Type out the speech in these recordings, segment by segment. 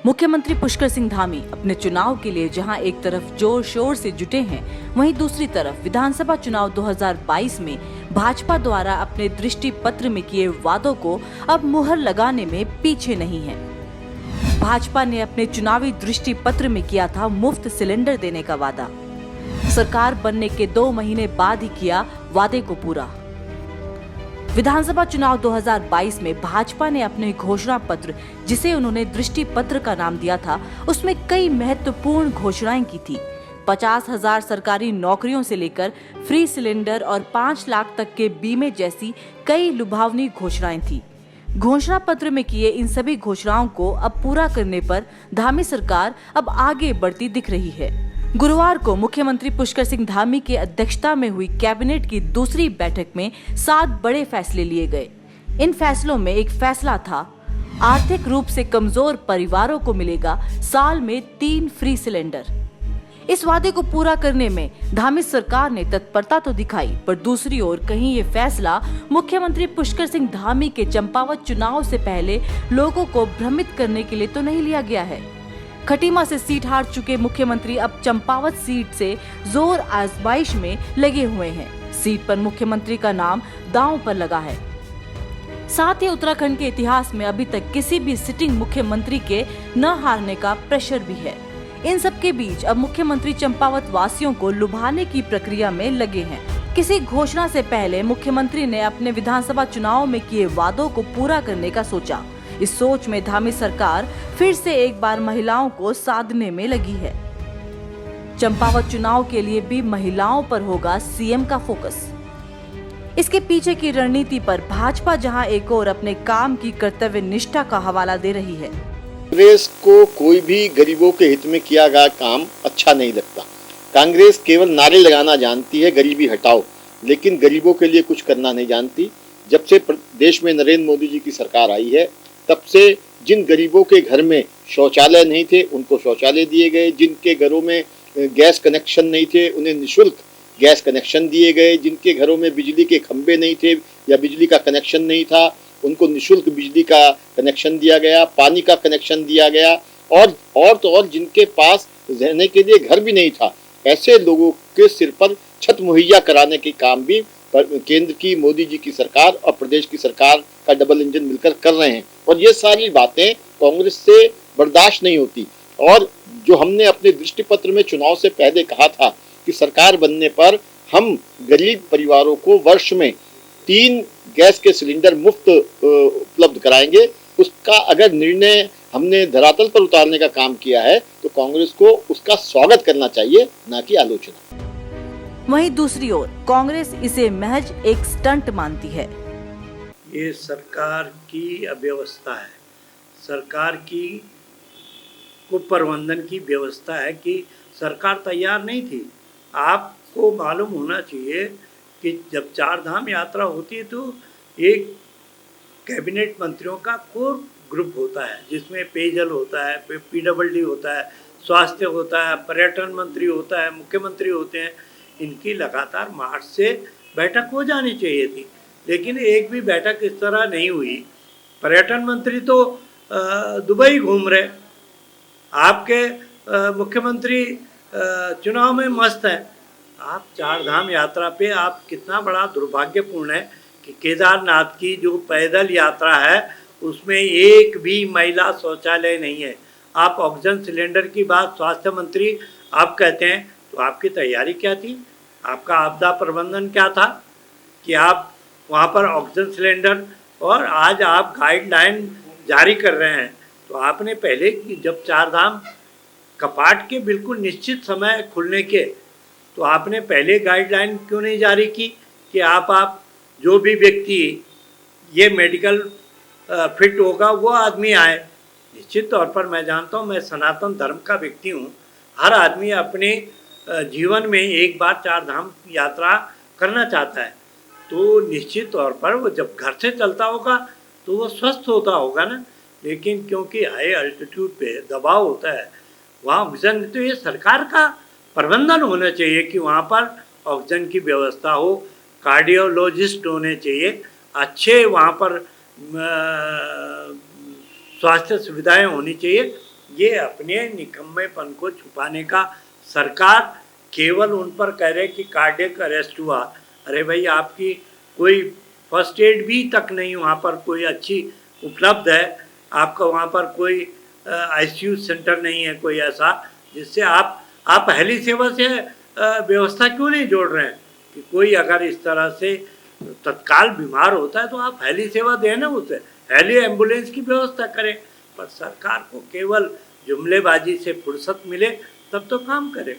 मुख्यमंत्री पुष्कर सिंह धामी अपने चुनाव के लिए जहां एक तरफ जोर शोर से जुटे हैं, वहीं दूसरी तरफ विधानसभा चुनाव 2022 में भाजपा द्वारा अपने दृष्टि पत्र में किए वादों को अब मुहर लगाने में पीछे नहीं है। भाजपा ने अपने चुनावी दृष्टि पत्र में किया था मुफ्त सिलेंडर देने का वादा। सरकार बनने के 2 महीने बाद ही किया वादे को पूरा। विधानसभा चुनाव 2022 में भाजपा ने अपने घोषणा पत्र, जिसे उन्होंने दृष्टि पत्र का नाम दिया था, उसमें कई महत्वपूर्ण घोषणाएं की थी। 50,000 सरकारी नौकरियों से लेकर फ्री सिलेंडर और 5 लाख तक के बीमे जैसी कई लुभावनी घोषणाएं थी। घोषणा पत्र में किए इन सभी घोषणाओं को अब पूरा करने पर धामी सरकार अब आगे बढ़ती दिख रही है। गुरुवार को मुख्यमंत्री पुष्कर सिंह धामी की अध्यक्षता में हुई कैबिनेट की दूसरी बैठक में 7 बड़े फैसले लिए गए। इन फैसलों में एक फैसला था, आर्थिक रूप से कमजोर परिवारों को मिलेगा साल में 3 फ्री सिलेंडर। इस वादे को पूरा करने में धामी सरकार ने तत्परता तो दिखाई, पर दूसरी ओर कहीं ये फैसला मुख्यमंत्री पुष्कर सिंह धामी के चंपावत चुनाव से पहले लोगों को भ्रमित करने के लिए तो नहीं लिया गया है। खटीमा से सीट हार चुके मुख्यमंत्री अब चंपावत सीट से जोर आजमाइश में लगे हुए हैं। सीट पर मुख्यमंत्री का नाम दांव पर लगा है। साथ ही उत्तराखंड के इतिहास में अभी तक किसी भी सिटिंग मुख्यमंत्री के न हारने का प्रेशर भी है। इन सब के बीच अब मुख्यमंत्री चंपावत वासियों को लुभाने की प्रक्रिया में लगे हैं। किसी घोषणा से पहले मुख्यमंत्री ने अपने विधानसभा चुनाव में किए वादों को पूरा करने का सोचा। इस सोच में धामी सरकार फिर से एक बार महिलाओं को साधने में लगी है। चंपावत चुनाव के लिए भी महिलाओं पर होगा सीएम का फोकस। इसके पीछे की रणनीति पर भाजपा जहां एक और अपने काम की कर्तव्य निष्ठा का हवाला दे रही है। कांग्रेस को कोई भी गरीबों के हित में किया गया काम अच्छा नहीं लगता। कांग्रेस केवल नारे लगाना जानती है, गरीबी हटाओ, लेकिन गरीबों के लिए कुछ करना नहीं जानती। जब से देश में नरेंद्र मोदी जी की सरकार आई है, तब से जिन गरीबों के घर में शौचालय नहीं थे उनको शौचालय दिए गए, जिनके घरों में गैस कनेक्शन नहीं थे उन्हें निःशुल्क गैस कनेक्शन दिए गए, जिनके घरों में बिजली के खंभे नहीं थे या बिजली का कनेक्शन नहीं था उनको निःशुल्क बिजली का कनेक्शन दिया गया, पानी का कनेक्शन दिया गया, और जिनके पास रहने के लिए घर भी नहीं था, ऐसे लोगों के सिर पर छत मुहैया कराने के काम भी केंद्र की मोदी जी की सरकार और प्रदेश की सरकार का डबल इंजन मिलकर कर रहे हैं। और ये सारी बातें कांग्रेस से बर्दाश्त नहीं होती। और जो हमने अपने दृष्टि पत्र में चुनाव से पहले कहा था कि सरकार बनने पर हम गरीब परिवारों को वर्ष में 3 गैस के सिलेंडर मुफ्त उपलब्ध कराएंगे, उसका अगर निर्णय हमने धरातल पर उतारने का काम किया है तो कांग्रेस को उसका स्वागत करना चाहिए, ना कि आलोचना। वहीं दूसरी ओर कांग्रेस इसे महज एक स्टंट मानती है। ये सरकार की अव्यवस्था है, सरकार की कुप्रबंधन की व्यवस्था है कि सरकार तैयार नहीं थी। आपको मालूम होना चाहिए कि जब 4 धाम यात्रा होती है तो एक कैबिनेट मंत्रियों का कोर ग्रुप होता है, जिसमें पेयजल होता है, पीडब्ल्यूडी होता है, स्वास्थ्य होता है, पर्यटन मंत्री होता है, मुख्यमंत्री होते हैं। इनकी लगातार मार्च से बैठक हो जानी चाहिए थी, लेकिन एक भी बैठक इस तरह नहीं हुई। पर्यटन मंत्री तो दुबई घूम रहे, आपके मुख्यमंत्री चुनाव में मस्त है। आप 4 धाम यात्रा पे आप कितना बड़ा दुर्भाग्यपूर्ण है कि केदारनाथ की जो पैदल यात्रा है उसमें एक भी महिला शौचालय नहीं है। आप ऑक्सीजन सिलेंडर की बात स्वास्थ्य मंत्री आप कहते हैं, तो आपकी तैयारी क्या थी? आपका आपदा प्रबंधन क्या था कि आप वहाँ पर ऑक्सीजन सिलेंडर, और आज आप गाइडलाइन जारी कर रहे हैं, तो आपने पहले जब 4 धाम कपाट के बिल्कुल निश्चित समय खुलने के, तो आपने पहले गाइडलाइन क्यों नहीं जारी की कि आप जो भी व्यक्ति ये मेडिकल फिट होगा वो आदमी आए। निश्चित तौर पर मैं जानता हूँ, मैं सनातन धर्म का व्यक्ति हूँ, हर आदमी अपने जीवन में एक बार 4 धाम यात्रा करना चाहता है, तो निश्चित तौर पर वो जब घर से चलता होगा तो वो स्वस्थ होता होगा ना। लेकिन क्योंकि हाई अल्टीट्यूड पे दबाव होता है, वहाँ ऑक्सीजन, तो ये सरकार का प्रबंधन होना चाहिए कि वहाँ पर ऑक्सीजन की व्यवस्था हो, कार्डियोलॉजिस्ट होने चाहिए, अच्छे वहाँ पर स्वास्थ्य सुविधाएं होनी चाहिए, ये अपने निकम्मेपन को छुपाने का सरकार केवल उन पर कह रहे कि कार्डियक अरेस्ट हुआ। अरे भाई, आपकी कोई फर्स्ट एड भी तक नहीं वहाँ पर कोई अच्छी उपलब्ध है, आपका वहाँ पर कोई आईसीयू सेंटर नहीं है कोई ऐसा जिससे आप हेली सेवा से व्यवस्था क्यों नहीं जोड़ रहे हैं कि कोई अगर इस तरह से तत्काल बीमार होता है तो आप हेली सेवा दें ना, उसे हेली एम्बुलेंस की व्यवस्था करें। पर सरकार को केवल जुमलेबाजी से फुर्सत मिले तब तो काम करे।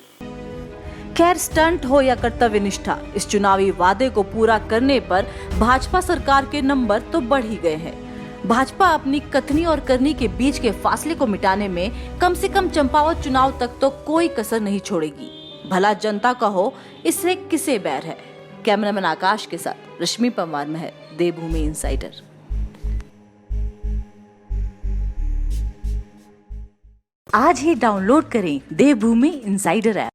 खैर, स्टंट हो या कर्तव्य निष्ठा, इस चुनावी वादे को पूरा करने पर भाजपा सरकार के नंबर तो बढ़ ही गए हैं। भाजपा अपनी कथनी और करनी के बीच के फासले को मिटाने में कम से कम चंपावत चुनाव तक तो कोई कसर नहीं छोड़ेगी। भला जनता का हो, इससे किसे बैर है। कैमरामैन आकाश के साथ रश्मि पंवार महर, देवभूमि इनसाइडर। आज ही डाउनलोड करें देवभूमि इनसाइडर ऐप।